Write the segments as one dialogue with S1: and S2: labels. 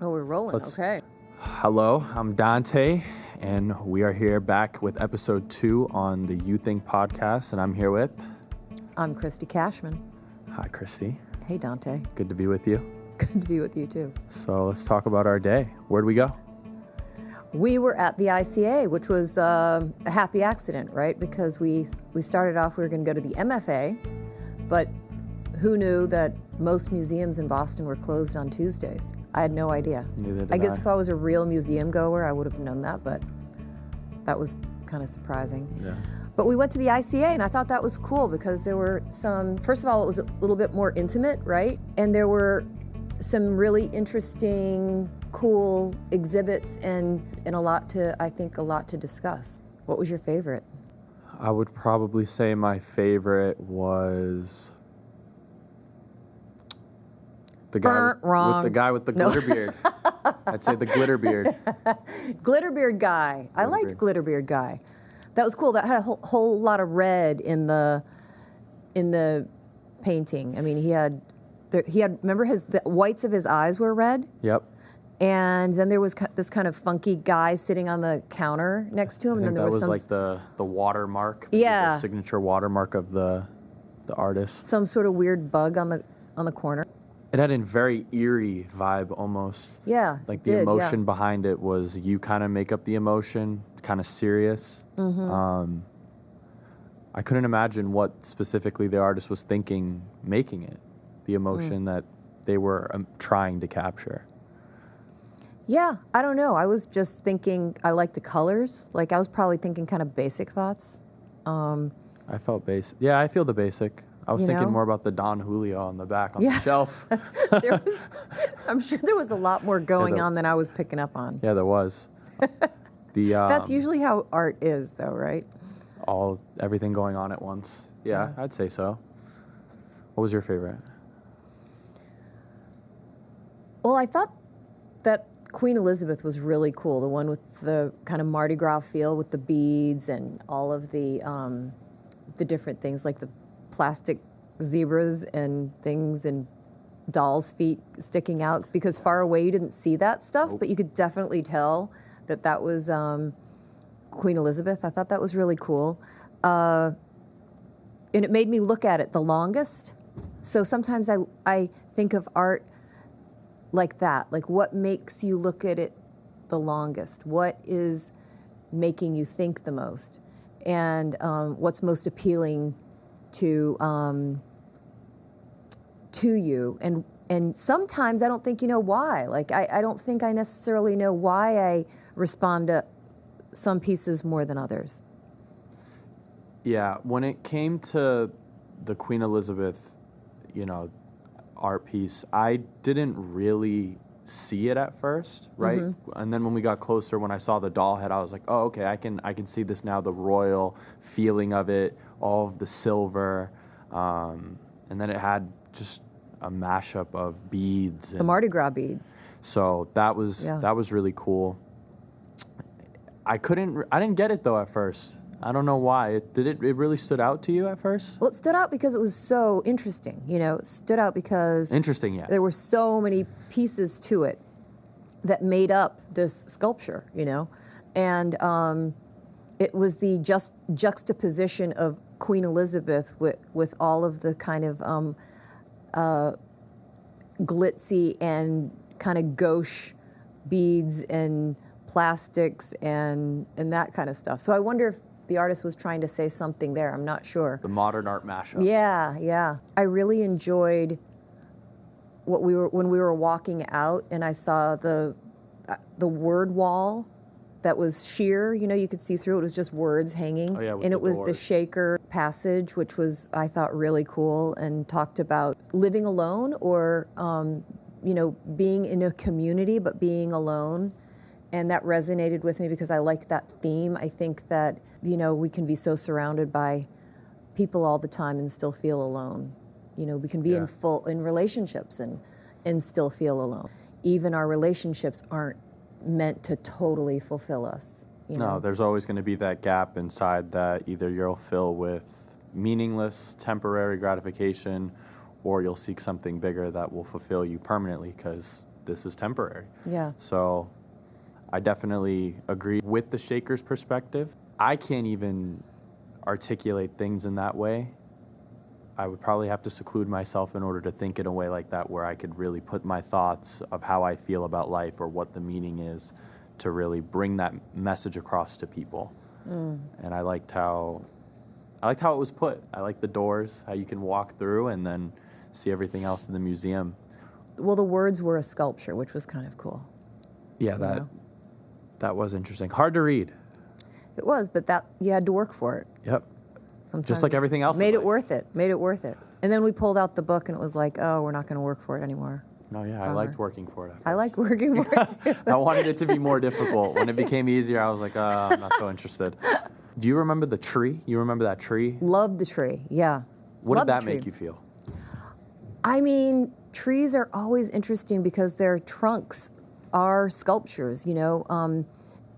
S1: Oh, we're rolling. Okay.
S2: Hello, I'm Dante, and we are here back with episode 2 on the UTHINK Podcast, and I'm here with...
S1: I'm Christy Cashman.
S2: Hi, Christy.
S1: Hey, Dante.
S2: Good to be with you.
S1: Good to be with you, too.
S2: So let's talk about our day. Where'd we go?
S1: We were at the ICA, which was a happy accident, right? Because we started off, we were going to go to the MFA, but who knew that most museums in Boston were closed on Tuesdays? I had no idea.
S2: Neither did
S1: I guess if I was a real museum goer, I would have known that, but that was kind of surprising.
S2: Yeah.
S1: But we went to the ICA, and I thought that was cool because there were some, first of all, it was a little bit more intimate, right? And there were some really interesting, cool exhibits and a lot to discuss. What was your favorite?
S2: I would probably say my favorite was... The guy with the glitter beard. I'd say the glitter beard.
S1: Glitter beard guy. I liked glitter beard guy. That was cool. That had a whole lot of red in the painting. I mean, he had remember the whites of his eyes were red?
S2: Yep.
S1: And then there was this kind of funky guy sitting on the counter next to him.
S2: I think
S1: and then there
S2: was
S1: some
S2: like the watermark.
S1: Yeah.
S2: The signature watermark of the artist.
S1: Some sort of weird bug on the corner.
S2: It had a very eerie vibe almost.
S1: Yeah,
S2: like the emotion behind it was you kind of make up the emotion, kind of serious.
S1: Mm-hmm.
S2: I couldn't imagine what specifically the artist was thinking making it, the emotion that they were trying to capture.
S1: Yeah, I don't know. I was just thinking I like the colors. Like I was probably thinking kind of basic thoughts.
S2: I felt basic. Yeah, I feel the basic. I was thinking more about the Don Julio on the back on the shelf.
S1: I'm sure there was a lot more going on than I was picking up on.
S2: Yeah, there was.
S1: That's usually how art is, though, right?
S2: Everything going on at once. Yeah, I'd say so. What was your favorite?
S1: Well, I thought that Queen Elizabeth was really cool. The one with the kind of Mardi Gras feel with the beads and all of the different things like the plastic zebras and things and dolls' feet sticking out, because far away you didn't see that stuff, but you could definitely tell that was Queen Elizabeth. I thought that was really cool. And it made me look at it the longest. So sometimes I think of art like that, like what makes you look at it the longest? What is making you think the most? And what's most appealing to you, and sometimes I don't think you know why. Like I don't think I necessarily know why I respond to some pieces more than others.
S2: Yeah, when it came to the Queen Elizabeth, art piece, I didn't really see it at first, right? Mm-hmm. And then when we got closer, when I saw the doll head, I was like, oh, okay, I can see this now, the royal feeling of it, all of the silver, and then it had just a mashup of beads.
S1: The Mardi Gras beads.
S2: So that was really cool. I didn't get it though at first. I don't know why. It really stood out to you at first?
S1: Well, it stood out because it was so interesting. It stood out because...
S2: Interesting, yeah.
S1: There were so many pieces to it that made up this sculpture, And it was the juxtaposition of Queen Elizabeth with all of the kind of glitzy and kind of gauche beads and plastics and that kind of stuff. So I wonder if the artist was trying to say something there. I'm not sure.
S2: The modern art mashup.
S1: Yeah. I really enjoyed when we were walking out and I saw the word wall that was sheer. You could see through it. It was just words hanging.
S2: Oh, yeah,
S1: and it was the Shaker passage, which was, I thought, really cool, and talked about living alone or, being in a community but being alone. And that resonated with me because I like that theme. I think that, we can be so surrounded by people all the time and still feel alone. We can be in relationships and still feel alone. Even our relationships aren't meant to totally fulfill us.
S2: No, there's always going to be that gap inside that either you'll fill with meaningless, temporary gratification, or you'll seek something bigger that will fulfill you permanently, because this is temporary.
S1: Yeah.
S2: So I definitely agree with the shaker's perspective. I can't even articulate things in that way. I would probably have to seclude myself in order to think in a way like that where I could really put my thoughts of how I feel about life or what the meaning is to really bring that message across to people. And I liked how it was put. I like the doors, how you can walk through and then see everything else in the museum.
S1: Well, the words were a sculpture, which was kind of cool.
S2: Yeah, that was interesting. Hard to read.
S1: It was, but that you had to work for it.
S2: Yep.
S1: Sometimes
S2: Just like everything else.
S1: Made it worth it. And then we pulled out the book and it was like, oh, we're not going to work for it anymore.
S2: No, yeah, I liked working for it.
S1: I liked working for it too.
S2: I wanted it to be more difficult. When it became easier, I was like, I'm not so interested. Do you remember the tree? You remember that tree?
S1: Loved the tree, yeah.
S2: What did that make you feel?
S1: I mean, trees are always interesting because their trunks are sculptures, you know.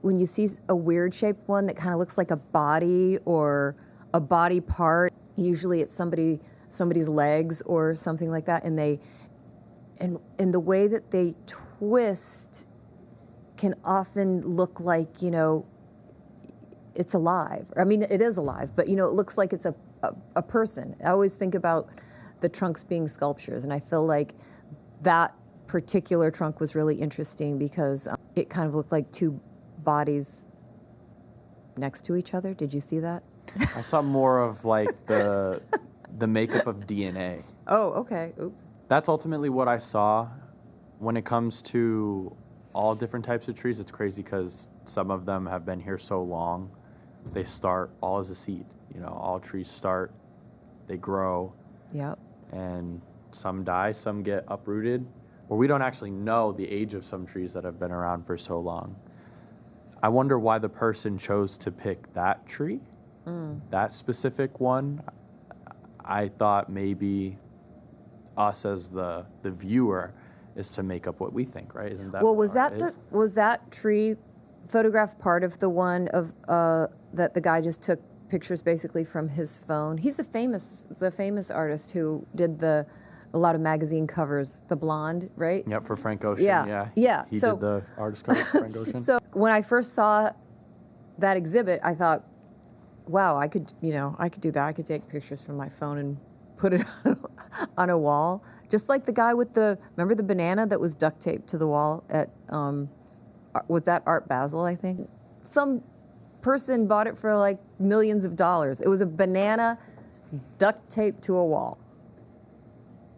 S1: When you see a weird shaped one that kind of looks like a body or a body part, usually it's somebody's legs or something like that, and the way that they twist can often look like, you know, it's alive. I mean, it is alive, but, you know, it looks like it's a person. I always think about the trunks being sculptures, and I feel like that particular trunk was really interesting because it kind of looked like two bodies next to each other. Did you see that?
S2: I saw more of like the makeup of DNA.
S1: Oh, okay. Oops.
S2: That's ultimately what I saw. When it comes to all different types of trees, it's crazy because some of them have been here so long. They start all as a seed. You know, all trees start, they grow.
S1: Yep.
S2: And some die, some get uprooted. Or we don't actually know the age of some trees that have been around for so long. I wonder why the person chose to pick that tree, that specific one. I thought maybe us as the viewer is to make up what we think, right? Isn't that
S1: well,
S2: was
S1: that tree photograph part of the one of that the guy just took pictures basically from his phone? He's the famous artist who did a lot of magazine covers, the blonde, right?
S2: Yep, for Frank Ocean.
S1: Yeah.
S2: He did the artist cover for Frank Ocean.
S1: So when I first saw that exhibit, I thought, wow, I could do that. I could take pictures from my phone and put it on a wall. Just like the guy with remember the banana that was duct taped to the wall at, was that Art Basel, I think? Some person bought it for like millions of dollars. It was a banana duct taped to a wall.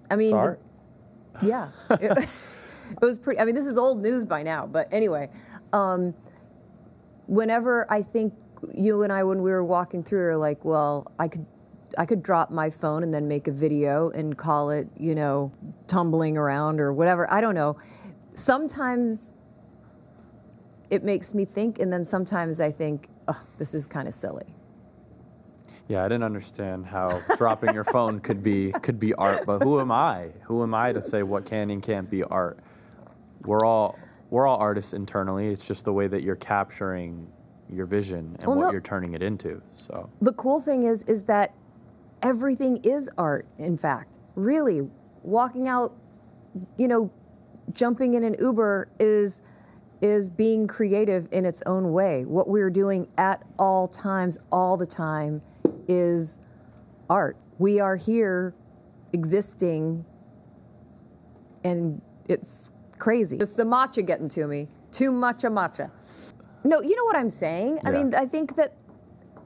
S1: I mean,
S2: it's art.
S1: Yeah. It was pretty, I mean, this is old news by now, but anyway, whenever I think you and I, when we were walking through, are like, well, I could drop my phone and then make a video and call it, you know, tumbling around or whatever. I don't know. Sometimes it makes me think, and then sometimes I think, oh, this is kind of silly.
S2: Yeah, I didn't understand how dropping your phone could be art, but who am I? Who am I to say what can and can't be art? We're all artists internally. It's just the way that you're capturing your vision and what you're turning it into. So
S1: the cool thing is that everything is art, in fact. Really, walking out, you know, jumping in an Uber is being creative in its own way. What we're doing at all times, all the time, is art. We are here existing, and it's crazy. It's the matcha getting to me. Too much of matcha. No, you know what I'm saying?
S2: Yeah.
S1: I mean, I think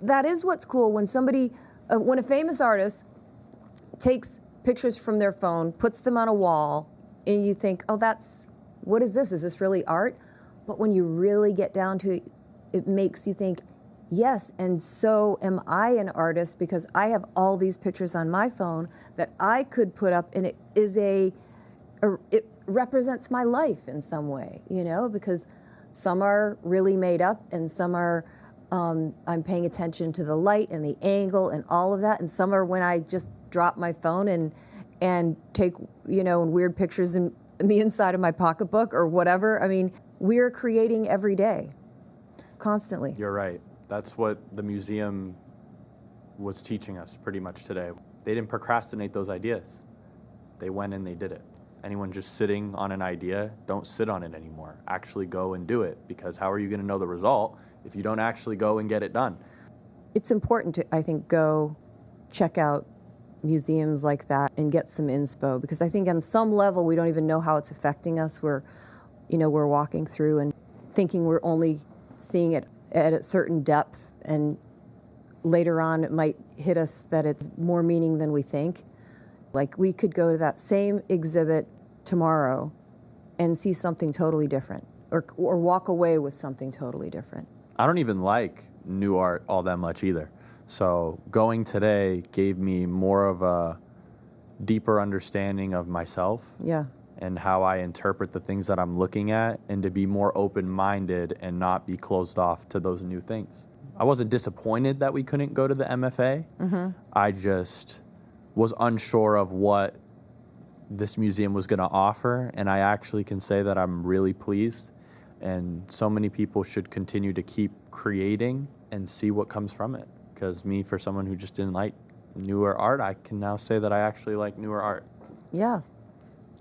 S1: that is what's cool when somebody, when a famous artist takes pictures from their phone, puts them on a wall, and you think, oh, what is this? Is this really art? But when you really get down to it, it makes you think, yes, and so am I an artist because I have all these pictures on my phone that I could put up, and it represents my life in some way, you know, because some are really made up and some are, I'm paying attention to the light and the angle and all of that, and some are when I just drop my phone and take, you know, weird pictures in the inside of my pocketbook or whatever. I mean, we're creating every day, constantly.
S2: You're right. That's what the museum was teaching us pretty much today. They didn't procrastinate those ideas. They went and they did it. anyone just sitting on an idea, don't sit on it anymore. Actually go and do it, because how are you going to know the result if you don't actually go and get it done?
S1: It's important to, I think, go check out museums like that and get some inspo, because I think on some level we don't even know how it's affecting us. We're walking through and thinking we're only seeing it at a certain depth, and later on it might hit us that it's more meaning than we think. Like, we could go to that same exhibit tomorrow and see something totally different, or walk away with something totally different.
S2: I don't even like new art all that much either. So going today gave me more of a deeper understanding of myself.
S1: Yeah.
S2: And how I interpret the things that I'm looking at, and to be more open-minded and not be closed off to those new things. I wasn't disappointed that we couldn't go to the MFA. Mm-hmm. I just was unsure of what this museum was going to offer, and I actually can say that I'm really pleased. And so many people should continue to keep creating and see what comes from it. Because me, for someone who just didn't like newer art, I can now say that I actually like newer art.
S1: Yeah.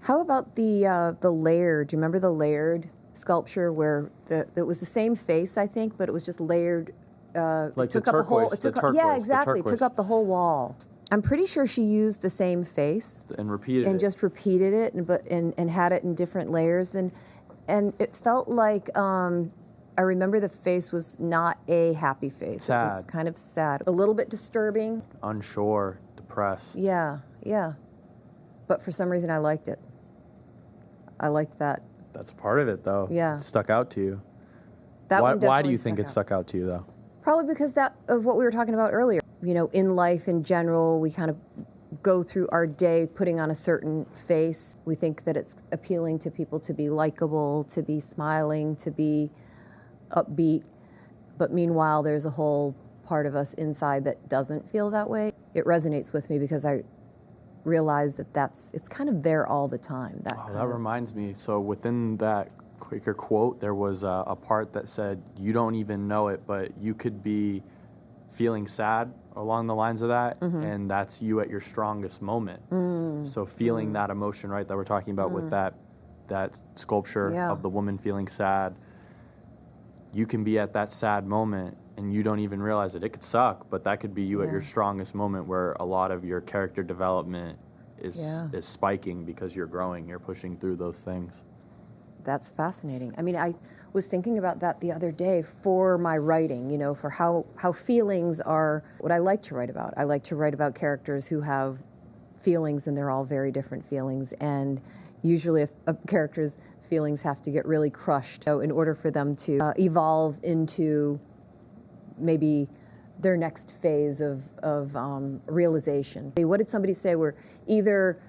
S1: How about the layered? Do you remember the layered sculpture where it was the same face, I think, but it was just layered?
S2: Like
S1: took
S2: the
S1: up a whole.
S2: turquoise, the turquoise,
S1: yeah, exactly.
S2: the turquoise.
S1: Took up the whole wall. I'm pretty sure she used the same face
S2: And repeated it.
S1: and just repeated it, and had it in different layers, and it felt like I remember the face was not a happy face.
S2: Sad.
S1: It was kind of sad, a little bit disturbing.
S2: Unsure, depressed.
S1: Yeah. But for some reason, I liked it. I liked that.
S2: That's part of it, though.
S1: Yeah.
S2: It stuck out to you.
S1: That one
S2: Why do
S1: definitely
S2: you think it
S1: out.
S2: stuck out to you, though?
S1: Probably because of what we were talking about earlier. In life in general, we kind of go through our day putting on a certain face. We think that it's appealing to people to be likable, to be smiling, to be upbeat. But meanwhile, there's a whole part of us inside that doesn't feel that way. It resonates with me because I realize that it's kind of there all the time.
S2: That reminds me. So within that Quaker quote, there was a part that said, you don't even know it, but you could be feeling sad along the lines of that, and that's you at your strongest moment. So feeling that emotion, right, that we're talking about with that sculpture of the woman feeling sad, you can be at that sad moment and you don't even realize it. It could suck, but that could be you at your strongest moment, where a lot of your character development is spiking because you're growing, you're pushing through those things.
S1: That's fascinating. I mean, I was thinking about that the other day for my writing, for how feelings are what I like to write about. I like to write about characters who have feelings, and they're all very different feelings. And usually if a character's feelings have to get really crushed in order for them to evolve into maybe their next phase of realization. What did somebody say? We're either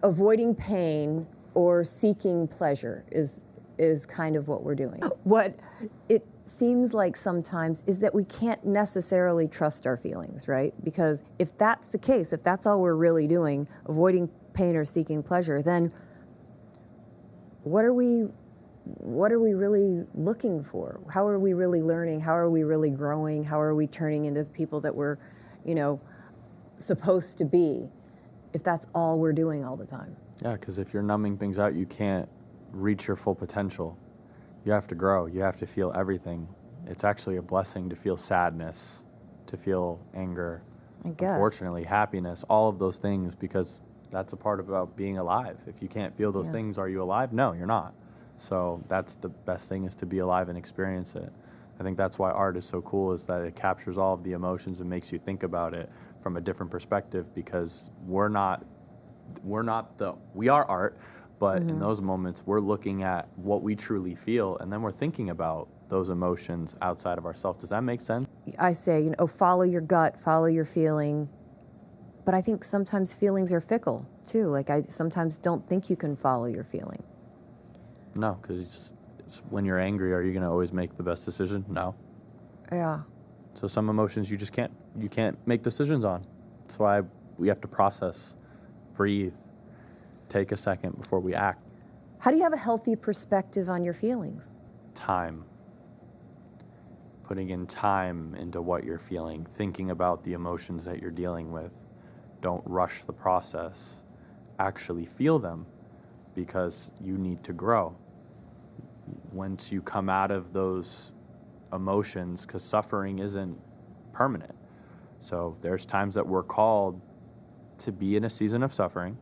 S1: avoiding pain or seeking pleasure is kind of what we're doing. What it seems like sometimes is that we can't necessarily trust our feelings, right? Because if that's the case, if that's all we're really doing, avoiding pain or seeking pleasure, then what are we really looking for? How are we really learning? How are we really growing? How are we turning into the people that we're, supposed to be, if that's all we're doing all the time?
S2: Yeah, because if you're numbing things out, you can't reach your full potential. You have to grow. You have to feel everything. It's actually a blessing to feel sadness, to feel anger,
S1: I guess.
S2: Unfortunately, happiness, all of those things, because that's a part about being alive. If you can't feel those things, are you alive? No, you're not. So that's the best thing, is to be alive and experience it. I think that's why art is so cool, is that it captures all of the emotions and makes you think about it from a different perspective, because we are art, but in those moments we're looking at what we truly feel, and then we're thinking about those emotions outside of ourselves. Does that make sense?
S1: I say, follow your gut, follow your feeling. But I think sometimes feelings are fickle too. Like, I sometimes don't think you can follow your feeling.
S2: No, because when you're angry, are you going to always make the best decision? No.
S1: Yeah.
S2: So some emotions you can't make decisions on. That's why we have to process, breathe, take a second before we act.
S1: How do you have a healthy perspective on your feelings?
S2: Time. Putting in time into what you're feeling, thinking about the emotions that you're dealing with. Don't rush the process. actually feel them because you need to grow. Once you come out of those emotions, because suffering isn't permanent. So there's times that we're called to be in a season of suffering.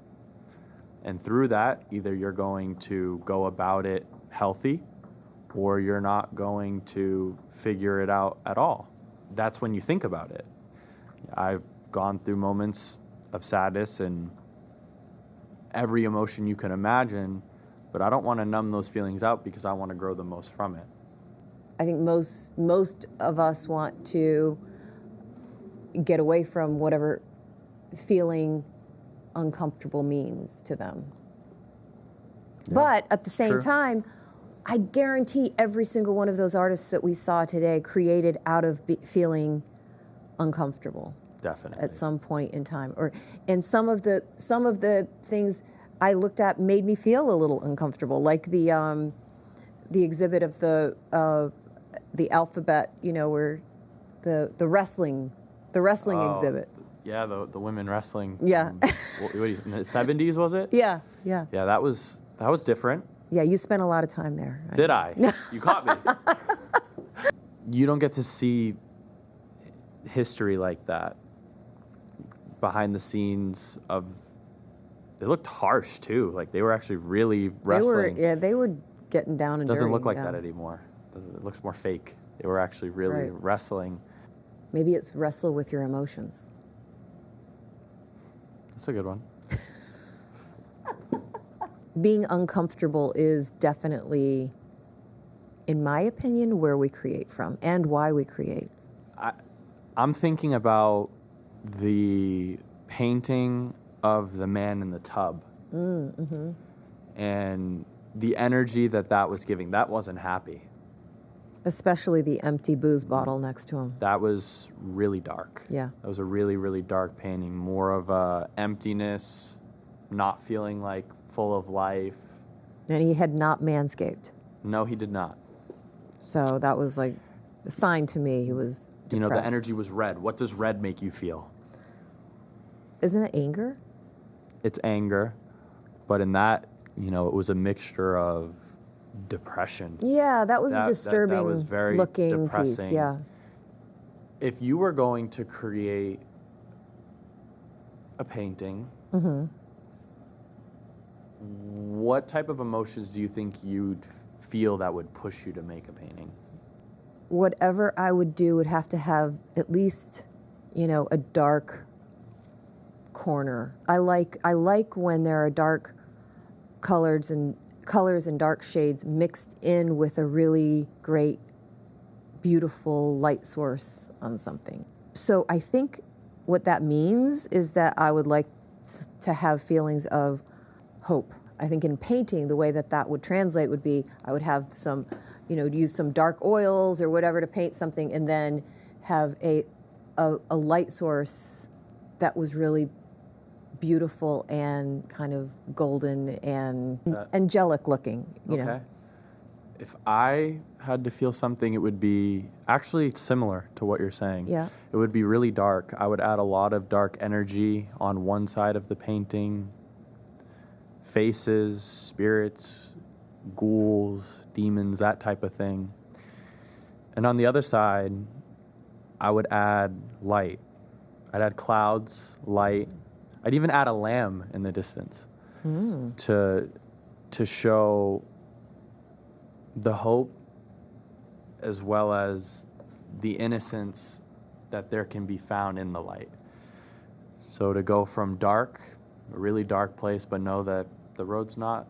S2: And through that, either you're going to go about it healthy or you're not going to figure it out at all. That's when you think about it. I've gone through moments of sadness and every emotion you can imagine, but I don't want to numb those feelings out because I want to grow the most from it.
S1: I think most of us want to get away from whatever feeling uncomfortable means to them.
S2: Yeah,
S1: but at the same
S2: true.
S1: time, I guarantee every single one of those artists that we saw today created out of feeling uncomfortable.
S2: Definitely.
S1: At some point in time, and some of the things I looked at made me feel a little uncomfortable, like the exhibit of the alphabet, where the wrestling exhibit.
S2: Yeah, the women wrestling.
S1: Yeah.
S2: In the 70s, was it?
S1: Yeah.
S2: Yeah, that was different.
S1: Yeah, you spent a lot of time there. Right?
S2: Did I? You caught me. You don't get to see history like that. Behind the scenes of, they looked harsh too. Like they were actually really wrestling.
S1: They were getting down and dirty.
S2: Doesn't look like that anymore. It looks more fake. They were actually really wrestling.
S1: Maybe it's wrestle with your emotions.
S2: That's a good one.
S1: Being uncomfortable is definitely, in my opinion, where we create from and why we create.
S2: I'm thinking about the painting of the man in the tub.
S1: Mm-hmm.
S2: And the energy that was giving. That wasn't happy.
S1: Especially the empty booze bottle next to him.
S2: That was really dark.
S1: Yeah.
S2: That was a really, really dark painting. More of a emptiness, not feeling like full of life.
S1: And he had not manscaped.
S2: No, he did not.
S1: So that was like a sign to me he was depressed.
S2: The energy was red. What does red make you feel?
S1: Isn't it anger?
S2: It's anger. But in that, it was a mixture of depression.
S1: Yeah, that was a disturbing
S2: that was very
S1: looking
S2: depressing.
S1: piece. Yeah.
S2: If you were going to create a painting,
S1: Mm-hmm.
S2: what type of emotions do you think you'd feel that would push you to make a painting?
S1: Whatever I would do would have to have at least, a dark corner. I like when there are dark colors and dark shades mixed in with a really great, beautiful light source on something. So I think what that means is that I would like to have feelings of hope. I think in painting, the way that would translate would be I would have some, use some dark oils or whatever to paint something, and then have a light source that was really beautiful and kind of golden and angelic looking,
S2: Okay. If I had to feel something, it would be actually similar to what you're saying.
S1: Yeah.
S2: It would be really dark. I would add a lot of dark energy on one side of the painting. Faces, spirits, ghouls, demons, that type of thing. And on the other side, I would add light. I'd add clouds, light. I'd even add a lamb in the distance to show the hope as well as the innocence that there can be found in the light. So to go from dark, a really dark place, but know that the road's not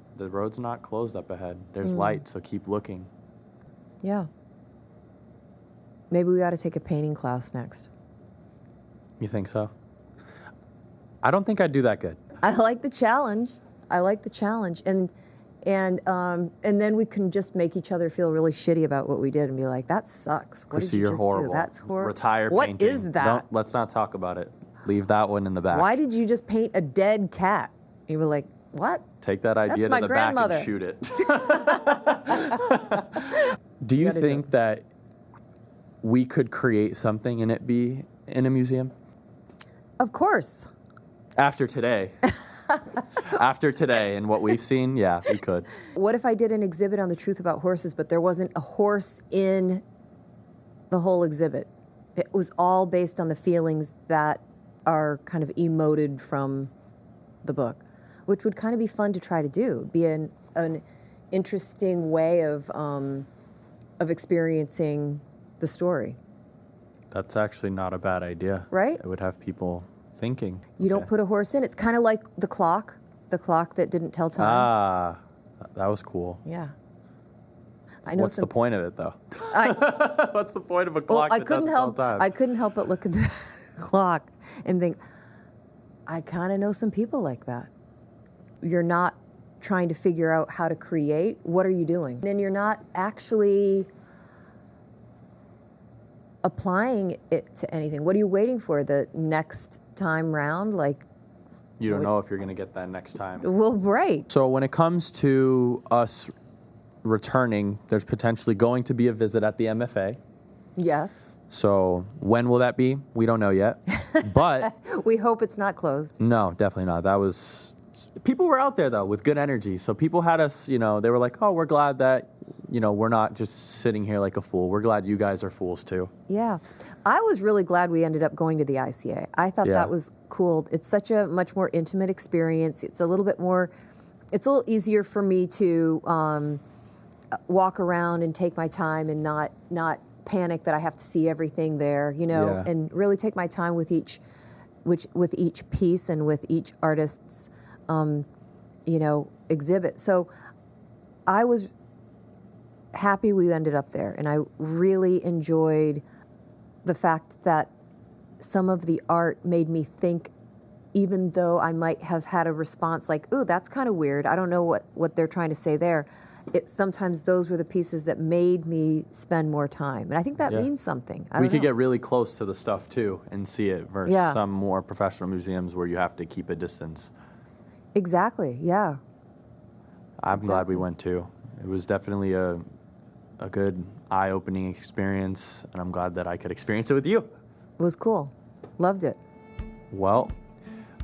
S2: closed up ahead. There's light, so keep looking.
S1: Yeah. Maybe we ought to take a painting class next.
S2: You think so? I don't think I'd do that good.
S1: I like the challenge. And then we can just make each other feel really shitty about what we did and be like, that sucks. What
S2: Christy,
S1: did you
S2: you're
S1: just
S2: horrible.
S1: do? That's horrible.
S2: Retire
S1: What
S2: painting.
S1: is that?
S2: No, let's not talk about it. Leave that one in the back.
S1: Why did you just paint a dead cat? You were like, what?
S2: Take that idea
S1: That's
S2: to the back and shoot it. Do you think that we could create something and it be in a museum?
S1: Of course.
S2: After today. After today and what we've seen, yeah, we could.
S1: What if I did an exhibit on the truth about horses, but there wasn't a horse in the whole exhibit? It was all based on the feelings that are kind of emoted from the book, which would kind of be fun to try to do. Be an interesting way of experiencing the story.
S2: That's actually not a bad idea.
S1: Right?
S2: It would have people thinking.
S1: You don't put a horse in. It's kind of like the clock that didn't tell time.
S2: Ah, that was cool.
S1: Yeah. I know.
S2: What's the point of it, though? What's the point of a
S1: Well,
S2: clock that doesn't tell time?
S1: I couldn't help but look at the clock and think, I kind of know some people like that. You're not trying to figure out how to create. What are you doing? Then you're not actually applying it to anything. What are you waiting for? The next time round? Like,
S2: you don't know if you're going to get that next time.
S1: well, right.
S2: So when it comes to us returning, there's potentially going to be a visit at the MFA.
S1: Yes.
S2: So when will that be? We don't know yet. But
S1: we hope it's not closed.
S2: no, definitely not. That was... People were out there, though, with good energy. So people had us, they were like, oh, we're glad that, we're not just sitting here like a fool. We're glad you guys are fools, too.
S1: Yeah. I was really glad we ended up going to the ICA. I thought that was cool. It's such a much more intimate experience. It's a little easier for me to walk around and take my time and not panic that I have to see everything there, and really take my time with each piece and with each artist's exhibit. So I was happy we ended up there, and I really enjoyed the fact that some of the art made me think, even though I might have had a response like, ooh, that's kind of weird, I don't know what they're trying to say there. Sometimes those were the pieces that made me spend more time. And I think that means something.
S2: We could get really close to the stuff, too, and see it versus some more professional museums where you have to keep a distance.
S1: Exactly, yeah.
S2: I'm glad we went, too. It was definitely a good eye-opening experience, and I'm glad that I could experience it with you.
S1: It was cool. Loved it.
S2: Well,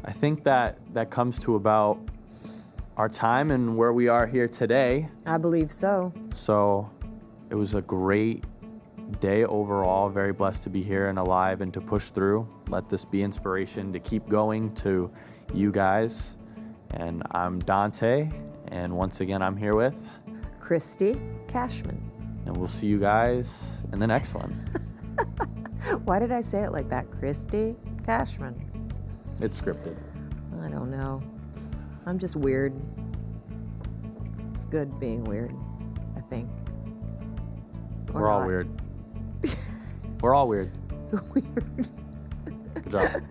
S2: I think that comes to about our time and where we are here today.
S1: I believe so.
S2: So it was a great day overall. Very blessed to be here and alive and to push through. Let this be inspiration to keep going to you guys. And I'm Dante, and once again, I'm here with
S1: Christy Cashman.
S2: And we'll see you guys in the next one.
S1: Why did I say it like that? Christy Cashman.
S2: It's scripted.
S1: I don't know. I'm just weird. It's good being weird, I think. Or
S2: We're all
S1: not.
S2: weird. We're all weird.
S1: It's weird.
S2: Good job.